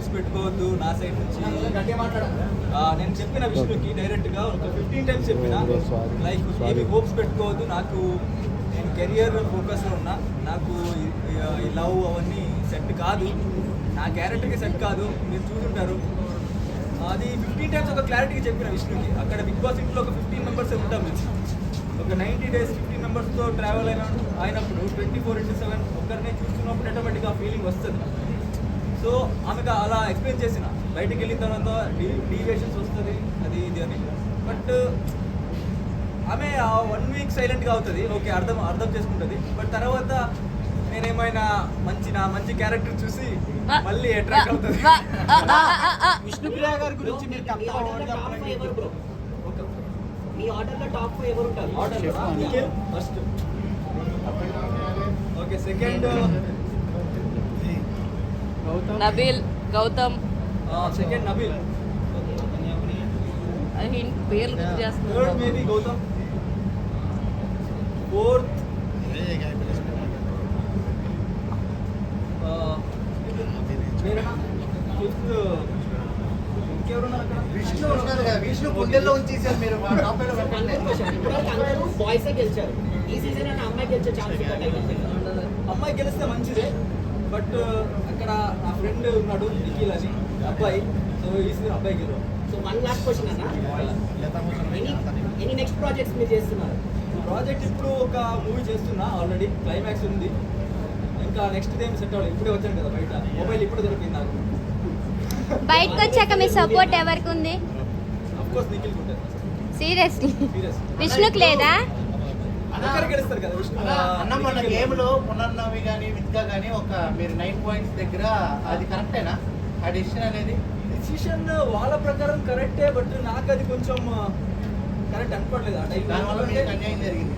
Hopes పెట్టుకోవద్దు నా side నుంచి. నేను చెప్పిన విష్ణుకి డైరెక్ట్గా ఒక 15 టైమ్స్ చెప్పిన, లైక్ ఏమి హోప్స్ పెట్టుకోవద్దు, నాకు నేను కెరియర్ ఫోకస్లో ఉన్నా, నాకు ఈ లవ్ అవన్నీ సెట్ కాదు, నా క్యారెక్టర్కి సెట్ కాదు, మీరు చూసుంటారు. అది 15 టైమ్స్ ఒక క్లారిటీగా చెప్పిన విష్ణుకి. అక్కడ బిగ్ బాస్ ఇంట్లో ఒక 15 మెంబర్స్ ఉంటాం మేము. ఒక 90 days 15 మెంబర్స్తో ట్రావెల్ అయినప్పుడు 24/7 ఒక్కరినే చూస్తున్నప్పుడు ఆటోమేటిక్గా ఫీలింగ్ వస్తుంది. సో ఆమెకు అలా ఎక్స్ప్లెయిన్ చేసిన, బయటికి వెళ్ళిన తర్వాత డీవియేషన్స్ వస్తుంది అది ఇది అని. బట్ ఆమె 1 week సైలెంట్గా అవుతుంది, ఓకే అర్థం చేసుకుంటుంది. బట్ తర్వాత నేనేమైనా మంచి క్యారెక్టర్ చూసి మళ్ళీ అట్రాక్ట్ అవుతుంది. విష్ణుప్రియ గారి గురించి మీరు మీ ఆర్డర్లో టాప్ 5 ఎవరు ఉంటారు? Order first, okay, second Nabeel, Gautam, second Nabeel, పేర్లు గుర్తు థర్డ్ చేస్తున్నారు. మేబీ గౌతమ్, ఫోర్త్ ఫిఫ్త్ ఇంకెవరున్నారు అక్కడ? విష్ణు గుండెల్లో ఉంచేసారు మీరు. అందరూ బాయ్సే గెలిచారు ఈ సీజన్, అని అమ్మాయి గెలిచే ఛాన్స్ అమ్మాయి గెలిస్తే మంచిదే. బట్ అక్కడ నా ఫ్రెండ్ ఉన్నాడు నిఖిల్ అని అబ్బాయి, సో ఈ సీజన్ అబ్బాయి గెలవు. సో 1 last క్వశ్చన్ అన్న, ఎనీ నెక్స్ట్ ప్రాజెక్ట్స్ మీరు చేస్తున్నారు? ప్రాజెక్ట్ ఇప్పుడు ఒక మూవీ చేస్తున్నా, ఆల్రెడీ క్లైమాక్స్ ఉంది. ఇంకా నెక్స్ట్ ఏం సెట్ అవ్వాలి, ఇప్పుడే వచ్చాను కదా బయట, మొబైల్ ఇప్పుడు దొరికింది నాకు. బయటకు వచ్చాక మీ సపోర్ట్ ఎవరికి ఉంది? అఫ్ కోర్స్ నిఖిల్కి ఉంటుంది. సీరియస్లీ సీరియస్, విష్ణుకి లేదా? ఒక్కరికి గెలుస్తారు కదా విష్ణు. అన్న మన గేమ్ లో పునర్నవి కానీ విత్కా కానీ ఒక మీరు 9 points దగ్గర, అది కరెక్టేనా ఆ డిసిషన్ అనేది? డిసిషన్ వాళ్ళ ప్రకారం కరెక్టే, బట్ నాకు అది కొంచెం కరెక్ట్ అనుకోవట్లేదు ఆ దానివల్ల టైం. మీకు అన్యాయం జరిగింది.